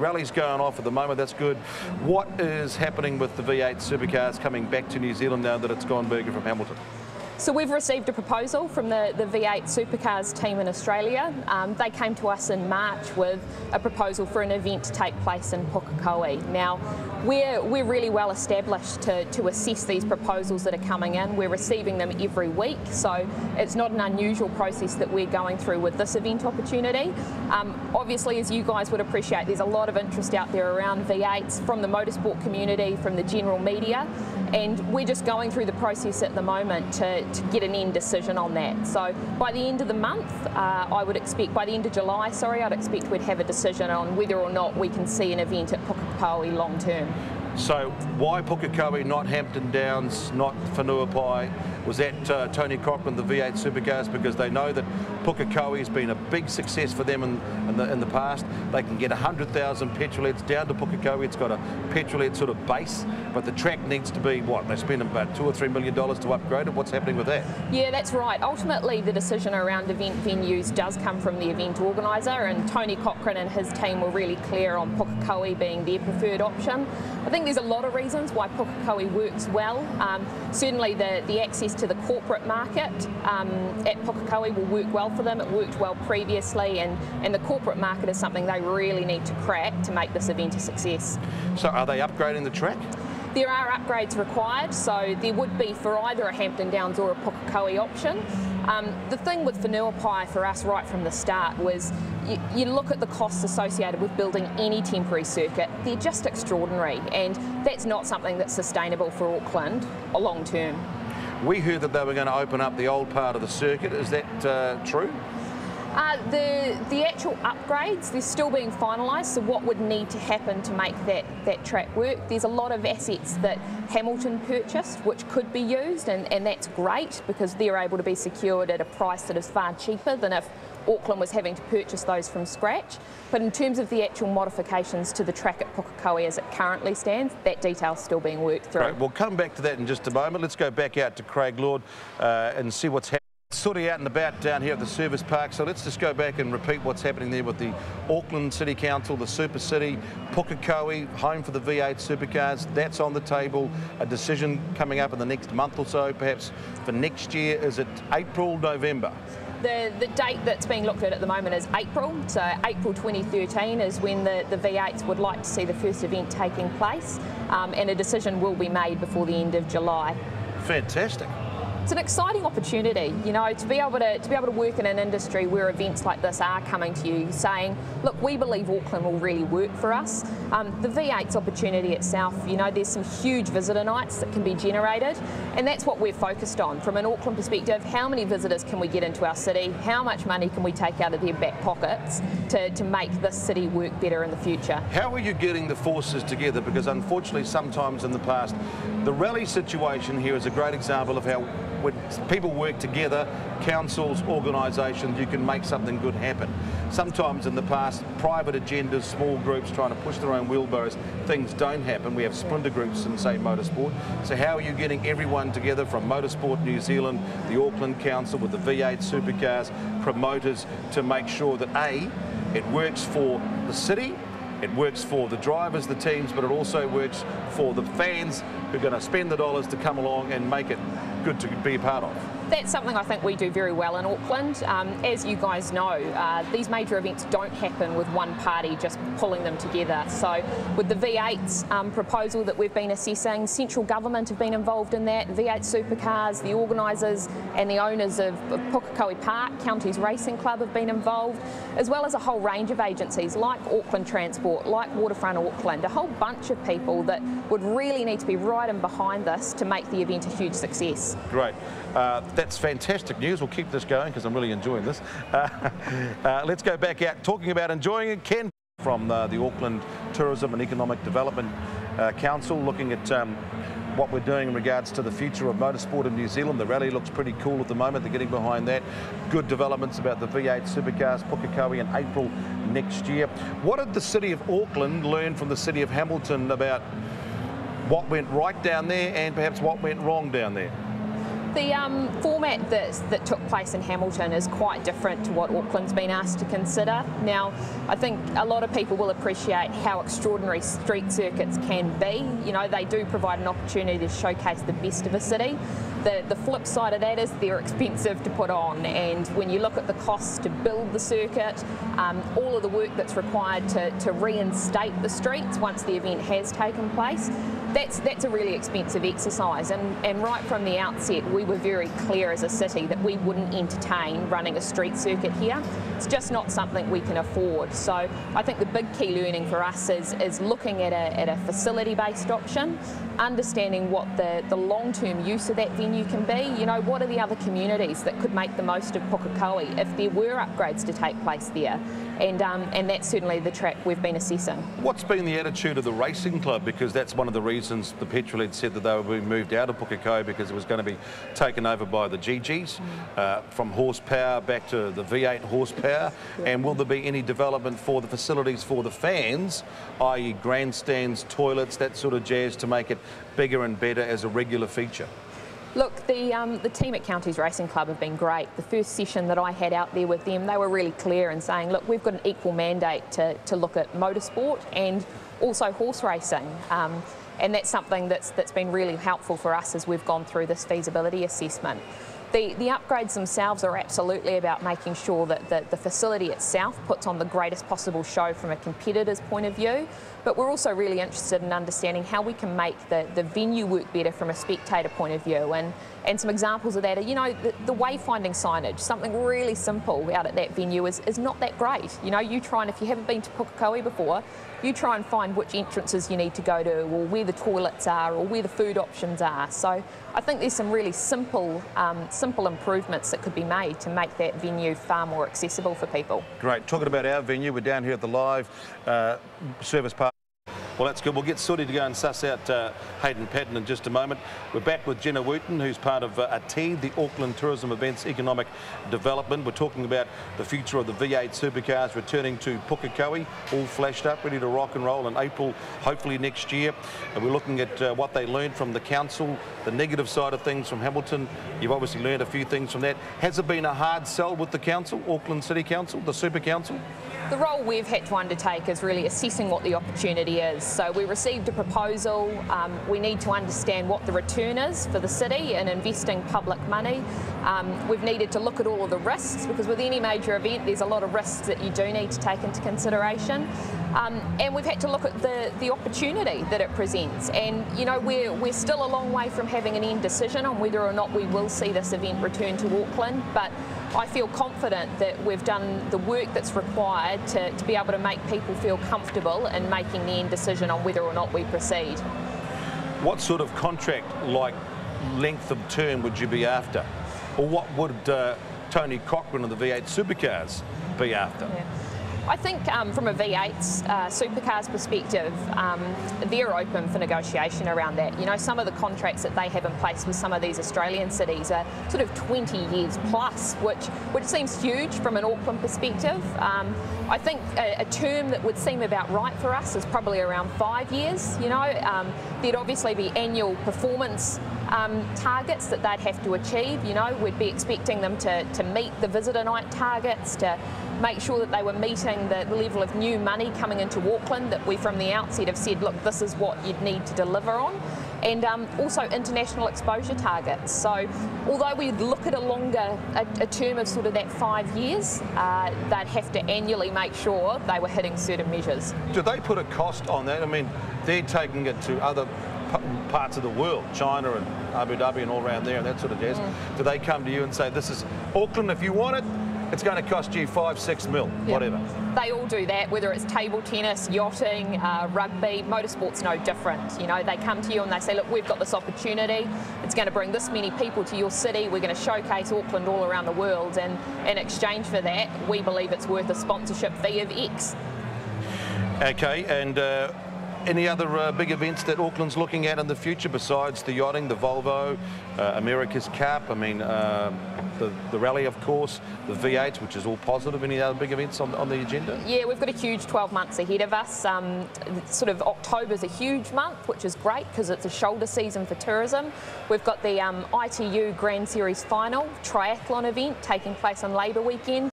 rally's going off at the moment, that's good. What is happening with the V8 Supercars coming back to New Zealand now that it's gone burger from Hamilton? So we've received a proposal from the V8 Supercars team in Australia. They came to us in March with a proposal for an event to take place in Pukekohe. Now, we're really well established to assess these proposals that are coming in. We're receiving them every week, so it's not an unusual process that we're going through with this event opportunity. Obviously, as you guys would appreciate, there's a lot of interest out there around V8s from the motorsport community, from the general media, and we're just going through the process at the moment to get an end decision on that. So by the end of the month, I would expect, by the end of July, I'd expect we'd have a decision on whether or not we can see an event at Pukekohe long term. So why Pukekohe, not Hampton Downs, not Whanuapai? Was that Tony Cochran, the V8 Supercars, because they know that Pukekohe has been a big success for them in the past. They can get 100,000 petrolheads down to Pukekohe. It's got a petrolhead sort of base, but the track needs to be, what, they spend about $2 or $3 million to upgrade it. What's happening with that? Yeah, that's right. Ultimately, the decision around event venues does come from the event organiser, and Tony Cochran and his team were really clear on Pukekohe being their preferred option. I think there's a lot of reasons why Pukekohe works well. Certainly the access to the corporate market at Pukekohe will work well for them. It worked well previously, and the corporate market is something they really need to crack to make this event a success. So are they upgrading the track? There are upgrades required, so there would be for either a Hampton Downs or a Pukekohe option. The thing with Whanuapai for us right from the start was you look at the costs associated with building any temporary circuit, they're just extraordinary, and that's not something that's sustainable for Auckland long term. We heard that they were going to open up the old part of the circuit. Is that true? The actual upgrades, they're still being finalised, so what would need to happen to make that track work? There's a lot of assets that Hamilton purchased which could be used, and that's great because they're able to be secured at a price that is far cheaper than if Auckland was having to purchase those from scratch. But in terms of the actual modifications to the track at Pukekohe as it currently stands, that detail's still being worked through. Right, we'll come back to that in just a moment. Let's go back out to Craig Lord and see what's happening. Sort of out and about down here at the service park, so let's just go back and repeat what's happening there with the Auckland City Council, the Super City, Pukekohe, home for the V8 Supercars. That's on the table. A decision coming up in the next month or so, perhaps for next year. Is it April, November? The date that's being looked at the moment is April, so April 2013 is when the V8s would like to see the first event taking place, and a decision will be made before the end of July. Fantastic. It's an exciting opportunity, you know, to be able to work in an industry where events like this are coming to you saying, look, we believe Auckland will really work for us. The V8's opportunity itself, you know, there's some huge visitor nights that can be generated, and that's what we're focused on. From an Auckland perspective, how many visitors can we get into our city? How much money can we take out of their back pockets to make this city work better in the future? How are you getting the forces together? Because unfortunately, sometimes in the past, the rally situation here is a great example of how when people work together, councils, organisations, you can make something good happen. Sometimes in the past, private agendas, small groups trying to push their own wheelbarrows, things don't happen. We have splinter groups in, say, motorsport. So how are you getting everyone together from Motorsport New Zealand, the Auckland Council with the V8 Supercars, promoters, to make sure that A, it works for the city, it works for the drivers, the teams, but it also works for the fans who are going to spend the dollars to come along and make it good to be a part of? That's something I think we do very well in Auckland. As you guys know, these major events don't happen with one party just pulling them together. So with the V8's proposal that we've been assessing, central government have been involved in that, V8 Supercars, the organisers and the owners of Pukekohe Park, Counties Racing Club have been involved, as well as a whole range of agencies like Auckland Transport, like Waterfront Auckland, a whole bunch of people that would really need to be right in behind this to make the event a huge success. Great. That's fantastic news. We'll keep this going because I'm really enjoying this. Let's go back out talking about enjoying it. Ken from the Auckland Tourism and Economic Development Council, looking at what we're doing in regards to the future of motorsport in New Zealand. The rally looks pretty cool at the moment. They're getting behind that. Good developments about the V8 Supercars, Pukekohe in April next year. What did the City of Auckland learn from the City of Hamilton about what went right down there and perhaps what went wrong down there? The format that took place in Hamilton is quite different to what Auckland's been asked to consider. Now, I think a lot of people will appreciate how extraordinary street circuits can be. You know, they do provide an opportunity to showcase the best of a city. The flip side of that is they're expensive to put on, and when you look at the costs to build the circuit, all of the work that's required to reinstate the streets once the event has taken place, that's a really expensive exercise, and right from the outset we were very clear as a city that we wouldn't entertain running a street circuit here. It's just not something we can afford. So I think the big key learning for us is looking at a facility-based option, understanding what the long-term use of that venue can be. You know, what are the other communities that could make the most of Pukekohe if there were upgrades to take place there? And that's certainly the track we've been assessing. What's been the attitude of the racing club? Because that's one of the reasons the petrol had said that they were being moved out of Pukekohe, because it was going to be taken over by the GGs, from horsepower back to the V8 horsepower. Yeah. And will there be any development for the facilities for the fans, i.e. grandstands, toilets, that sort of jazz, to make it bigger and better as a regular feature? Look, the team at Counties Racing Club have been great. The first session that I had out there with them, they were really clear in saying, look, we've got an equal mandate to look at motorsport and also horse racing. And that's something that's been really helpful for us as we've gone through this feasibility assessment. The upgrades themselves are absolutely about making sure that the facility itself puts on the greatest possible show from a competitor's point of view, but we're also really interested in understanding how we can make the venue work better from a spectator point of view. And some examples of that are, you know, the wayfinding signage, something really simple out at that venue is not that great. You know, you try and, if you haven't been to Pukekohe before, you try and find which entrances you need to go to, or where the toilets are, or where the food options are. So I think there's some really simple improvements that could be made to make that venue far more accessible for people. Great. Talking about our venue, we're down here at the live service park. Well, that's good. We'll get Sudi to go and suss out Hayden Patton in just a moment. We're back with Jennah Wotten, who's part of ATED, the Auckland Tourism Events Economic Development. We're talking about the future of the V8 Supercars returning to Pukekohe, all flashed up, ready to rock and roll in April, hopefully next year. And we're looking at what they learned from the council, the negative side of things from Hamilton. You've obviously learned a few things from that. Has it been a hard sell with the council, Auckland City Council, the Super Council? The role we've had to undertake is really assessing what the opportunity is. So we received a proposal. We need to understand what the return is for the city in investing public money. We've needed to look at all of the risks, because with any major event there's a lot of risks that you do need to take into consideration. And we've had to look at the opportunity that it presents. And you know, we're still a long way from having an end decision on whether or not we will see this event return to Auckland, but I feel confident that we've done the work that's required to be able to make people feel comfortable in making the end decision on whether or not we proceed. What sort of contract, like length of term, would you be after? Or what would Tony Cochran of the V8 Supercars be after? Yeah. I think from a V8 Supercars perspective, they're open for negotiation around that. You know, some of the contracts that they have in place with some of these Australian cities are sort of 20 years plus, which seems huge from an Auckland perspective. I think a term that would seem about right for us is probably around 5 years. You know, there'd obviously be annual performance targets that they'd have to achieve. You know, we'd be expecting them to meet the visitor night targets, to make sure that they were meeting the level of new money coming into Auckland that we from the outset have said, look, this is what you'd need to deliver on. And also international exposure targets. So although we look at a term of sort of that 5 years, they'd have to annually make sure they were hitting certain measures. Do they put a cost on that? I mean, they're taking it to other parts of the world, China and Abu Dhabi and all around there and that sort of jazz. Do they come to you and say, this is Auckland, if you want it, it's going to cost you 5-6 mil, whatever? They all do that, whether it's table tennis, yachting, rugby. Motorsport's no different. You know, they come to you and they say, look, we've got this opportunity. It's going to bring this many people to your city. We're going to showcase Auckland all around the world, and in exchange for that, we believe it's worth a sponsorship fee of X. Okay, and Any other big events that Auckland's looking at in the future besides the yachting, the Volvo, America's Cup? I mean, the rally, of course, the V8, which is all positive. Any other big events on the agenda? Yeah, we've got a huge 12 months ahead of us. Sort of October's a huge month, which is great because it's a shoulder season for tourism. We've got the ITU Grand Series final triathlon event taking place on Labour weekend.